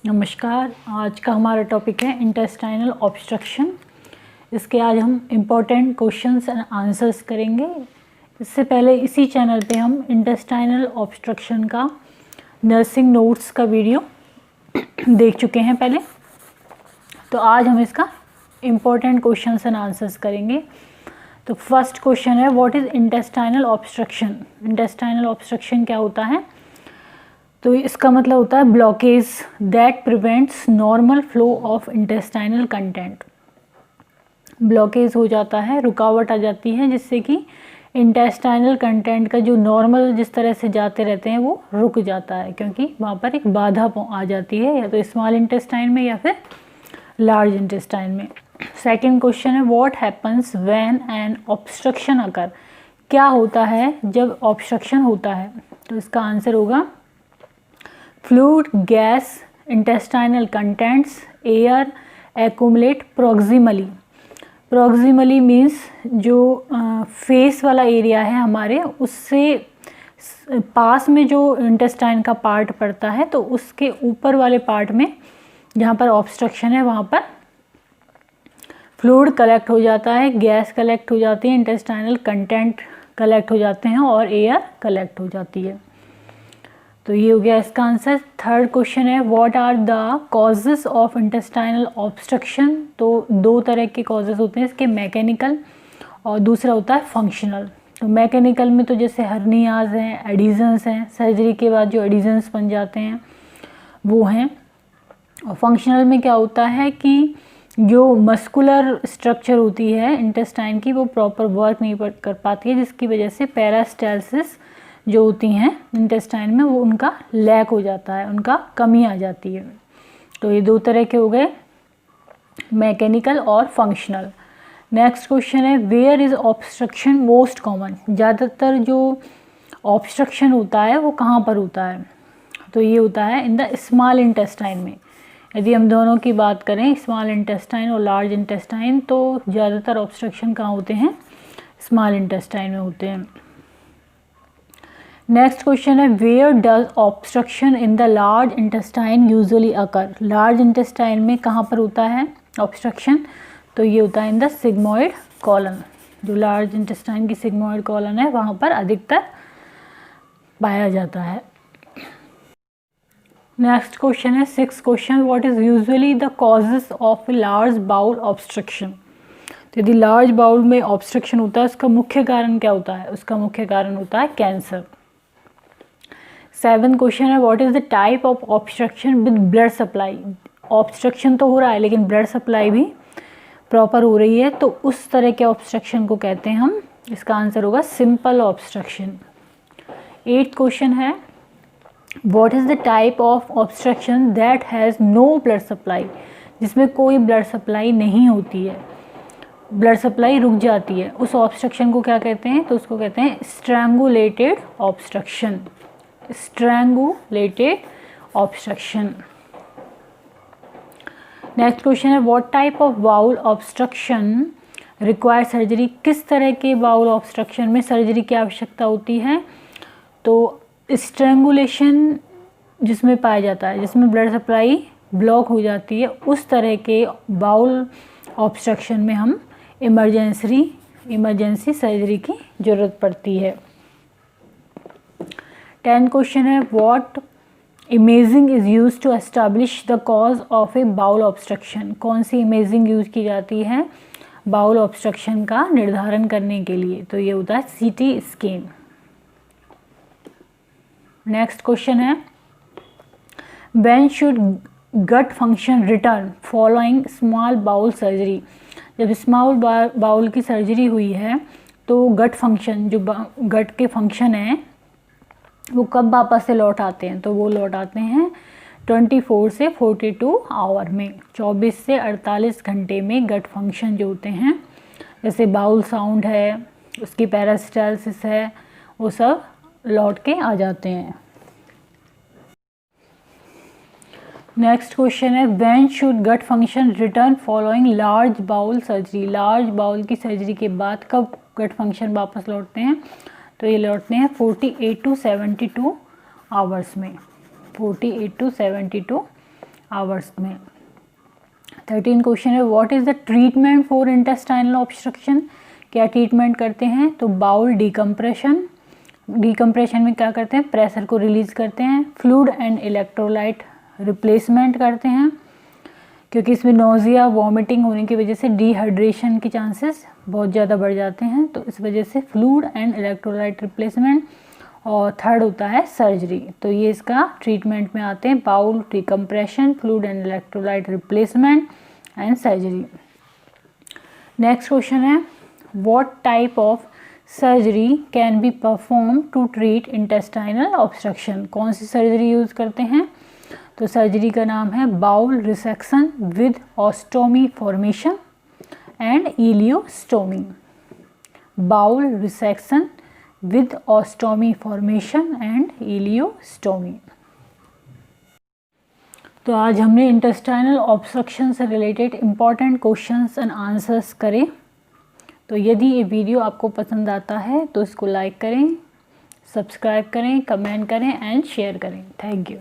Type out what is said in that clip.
नमस्कार। आज का हमारा टॉपिक है इंटेस्टाइनल ऑब्स्ट्रक्शन। इसके आज हम इम्पोर्टेंट क्वेश्चंस एंड आंसर्स करेंगे। इससे पहले इसी चैनल पे हम इंटेस्टाइनल ऑब्स्ट्रक्शन का नर्सिंग नोट्स का वीडियो देख चुके हैं पहले, तो आज हम इसका इम्पोर्टेंट क्वेश्चंस एंड आंसर्स करेंगे। तो फर्स्ट क्वेश्चन है, what is intestinal obstruction. Intestinal obstruction क्या होता है? तो इसका मतलब होता है blockage that prevents normal flow of intestinal content. Blockage हो जाता है, रुकावट आ जाती है, जिससे कि इंटेस्टाइनल कंटेंट का जो नॉर्मल जिस तरह से जाते रहते हैं वो रुक जाता है, क्योंकि वहाँ पर एक बाधा आ जाती है, या तो स्मॉल इंटेस्टाइन में या फिर लार्ज इंटेस्टाइन में। सेकेंड क्वेश्चन है, what happens when an obstruction occur. क्या होता है जब ऑब्स्ट्रक्शन होता है? तो इसका आंसर होगा fluid, gas, intestinal contents, air accumulate proximally. Proximally means जो फेस वाला एरिया है हमारे, उससे पास में जो इंटेस्टाइन का पार्ट पड़ता है, तो उसके ऊपर वाले पार्ट में जहाँ पर ऑब्स्ट्रक्शन है वहाँ पर फ्लूइड कलेक्ट हो जाता है, गैस कलेक्ट हो जाती है, इंटेस्टाइनल कंटेंट कलेक्ट हो जाते हैं और एयर कलेक्ट हो जाती है। तो ये हो गया इसका आंसर। थर्ड क्वेश्चन है, what are the causes of intestinal obstruction. तो दो तरह के कॉजेस होते हैं इसके, मैकेनिकल और दूसरा होता है फंक्शनल। तो मैकेनिकल में तो जैसे हर्नियाज हैं, एडिजन्स हैं, सर्जरी के बाद जो एडिजन्स बन जाते हैं वो हैं। और फंक्शनल में क्या होता है कि जो मस्कुलर स्ट्रक्चर होती है इंटेस्टाइन की, वो प्रॉपर वर्क नहीं कर पाती है, जिसकी वजह से पेरास्टालसिस जो होती हैं इंटेस्टाइन में वो उनका लैक हो जाता है, उनका कमी आ जाती है। तो ये दो तरह के हो गए, मैकेनिकल और फंक्शनल। नेक्स्ट क्वेश्चन है, where is obstruction most common. ज़्यादातर जो ऑब्स्ट्रक्शन होता है वो कहाँ पर होता है? तो ये होता है इन द स्मॉल इंटेस्टाइन में। यदि हम दोनों की बात करें, स्मॉल इंटेस्टाइन और लार्ज इंटेस्टाइन, तो ज़्यादातर ऑब्स्ट्रक्शन कहाँ होते हैं? स्मॉल इंटेस्टाइन में होते हैं। नेक्स्ट क्वेश्चन है, where does obstruction in the large intestine usually occur. Large intestine में कहाँ पर होता है ऑब्स्ट्रक्शन? तो ये होता है इन द सिग्मोइड कॉलन। जो लार्ज इंटेस्टाइन की सिग्मोइड कॉलन है वहाँ पर अधिकतर पाया जाता है। नेक्स्ट क्वेश्चन है, six question, what is usually the causes of large bowel obstruction. तो यदि लार्ज बाउल में ऑब्स्ट्रक्शन होता है, उसका मुख्य कारण क्या होता है? उसका मुख्य कारण होता है कैंसर। सेवन क्वेश्चन है, what is the type of obstruction with blood supply. Obstruction तो हो रहा है लेकिन ब्लड सप्लाई भी प्रॉपर हो रही है, तो उस तरह के ऑब्स्ट्रक्शन को कहते हैं हम। इसका आंसर होगा सिंपल ऑब्स्ट्रक्शन। एट क्वेश्चन है, what is the type of obstruction that has no blood supply. जिसमें कोई ब्लड सप्लाई नहीं होती है, ब्लड सप्लाई रुक जाती है, उस ऑब्स्ट्रक्शन को क्या कहते हैं? तो उसको कहते हैं strangulated obstruction. Strangulated obstruction. Next question है, what type of bowel obstruction require surgery. किस तरह के बाउल ऑब्स्ट्रक्शन में सर्जरी की आवश्यकता होती है? तो स्ट्रैंगुलेशन जिसमें पाया जाता है, जिसमें ब्लड सप्लाई ब्लॉक हो जाती है, उस तरह के बाउल ऑब्स्ट्रक्शन में हम इमरजेंसी सर्जरी की ज़रूरत पड़ती है। 10 क्वेश्चन है, what imaging is use to establish the cause of a bowel obstruction. कौन सी इमेजिंग यूज की जाती है बाउल ऑब्स्ट्रक्शन का निर्धारण करने के लिए? तो ये होता है सीटी स्कैन। नेक्स्ट क्वेश्चन है, when should gut function return following small bowel surgery. जब स्मॉल बाउल की सर्जरी हुई है तो गट फंक्शन, जो गट के फंक्शन हैं, वो कब वापस से लौट आते हैं? तो वो लौट आते हैं 24 से 42 आवर में। 24 से 48 घंटे में गट फंक्शन जो होते हैं, जैसे बाउल साउंड है, उसकी पेरास्टालसिस है, वो सब लौट के आ जाते हैं। नेक्स्ट क्वेश्चन है, when should gut function return following large bowel surgery. Large bowel की सर्जरी के बाद कब गट फंक्शन वापस लौटते हैं? तो ये लौटते हैं 48 to 72 आवर्स में। 48 to 72 आवर्स में। 13 क्वेश्चन है, what is the treatment for intestinal obstruction, क्या ट्रीटमेंट करते हैं? तो बाउल डिकम्प्रेशन, डिकम्प्रेशन में क्या करते हैं? प्रेशर को रिलीज़ करते हैं। फ्लूइड एंड इलेक्ट्रोलाइट रिप्लेसमेंट करते हैं, क्योंकि इसमें नोज़िया वॉमिटिंग होने की वजह से डिहाइड्रेशन के चांसेस बहुत ज़्यादा बढ़ जाते हैं, तो इस वजह से फ्लूइड एंड इलेक्ट्रोलाइट रिप्लेसमेंट। और थर्ड होता है सर्जरी। तो ये इसका ट्रीटमेंट में आते हैं, bowel decompression, fluid and electrolyte replacement and surgery. Next question है, what type of surgery can be perform to treat intestinal obstruction, कौन सी सर्जरी यूज़ करते हैं? तो सर्जरी का नाम है bowel resection with ostomy formation and ileostomy. Bowel resection with ostomy formation and ileostomy. तो आज हमने इंटेस्टाइनल ऑब्स्ट्रक्शन से related important questions and answers करें। तो यदि ये वीडियो आपको पसंद आता है तो इसको लाइक करें, सब्सक्राइब करें, कमेंट करें एंड शेयर करें। Thank you.